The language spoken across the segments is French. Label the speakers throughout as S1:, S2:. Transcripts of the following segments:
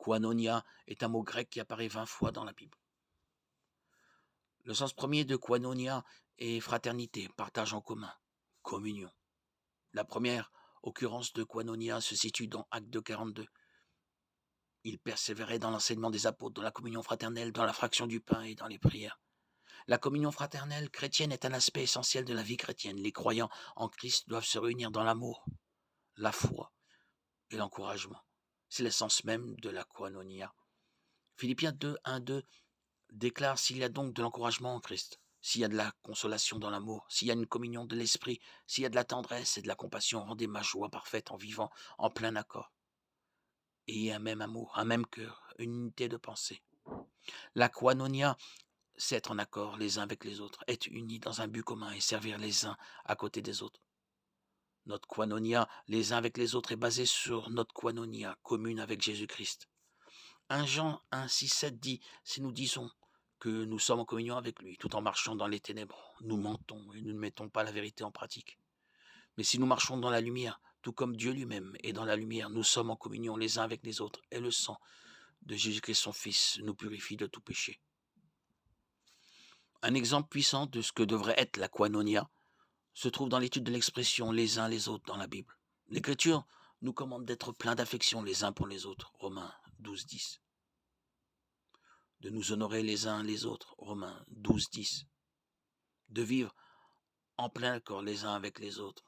S1: Koinonia est un mot grec qui apparaît 20 fois dans la Bible. Le sens premier de koinonia est fraternité, partage en commun, communion. La première occurrence de koinonia se situe dans Actes 42. Ils persévéraient dans l'enseignement des apôtres, dans la communion fraternelle, dans la fraction du pain et dans les prières. La communion fraternelle chrétienne est un aspect essentiel de la vie chrétienne. Les croyants en Christ doivent se réunir dans l'amour, la foi et l'encouragement. C'est l'essence même de la koinonia. Philippiens 2, 1, 2 déclare: s'il y a donc de l'encouragement en Christ, s'il y a de la consolation dans l'amour, s'il y a une communion de l'esprit, s'il y a de la tendresse et de la compassion, rendez ma joie parfaite en vivant en plein accord. Ayez un même amour, un même cœur, une unité de pensée. La koinonia, c'est être en accord les uns avec les autres, être unis dans un but commun et servir les uns à côté des autres. Notre koinonia les uns avec les autres est basée sur notre koinonia commune avec Jésus-Christ. 1 Jean 1, 6, 7 dit: si nous disons que nous sommes en communion avec lui, tout en marchant dans les ténèbres, nous mentons et nous ne mettons pas la vérité en pratique. Mais si nous marchons dans la lumière, tout comme Dieu lui-même est dans la lumière, nous sommes en communion les uns avec les autres, et le sang de Jésus-Christ son Fils nous purifie de tout péché. Un exemple puissant de ce que devrait être la koinonia se trouve dans l'étude de l'expression les uns les autres dans la Bible. L'Écriture nous commande d'être pleins d'affection les uns pour les autres, Romains 12, 10. De nous honorer les uns les autres, Romains 12, 10. De vivre en plein accord les uns avec les autres,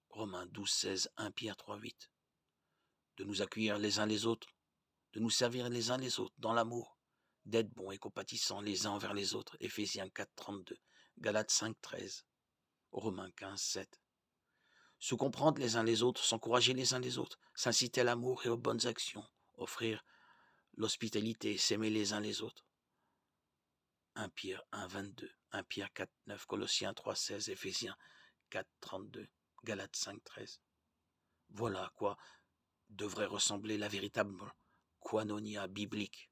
S1: Romains 12, 16, 1 Pierre 3, 8. De nous accueillir les uns les autres, de nous servir les uns les autres dans l'amour, d'être bons et compatissants les uns envers les autres, Éphésiens 4, 32, Galates 5, 13, Romains 15, 7. Se comprendre les uns les autres, s'encourager les uns les autres, s'inciter à l'amour et aux bonnes actions, offrir l'hospitalité, s'aimer les uns les autres. 1 Pierre 1, 22, 1 Pierre 4, 9, Colossiens 3, 16, Éphésiens 4, 32, Galates 5, 13. Voilà à quoi devrait ressembler la véritable koinonia biblique.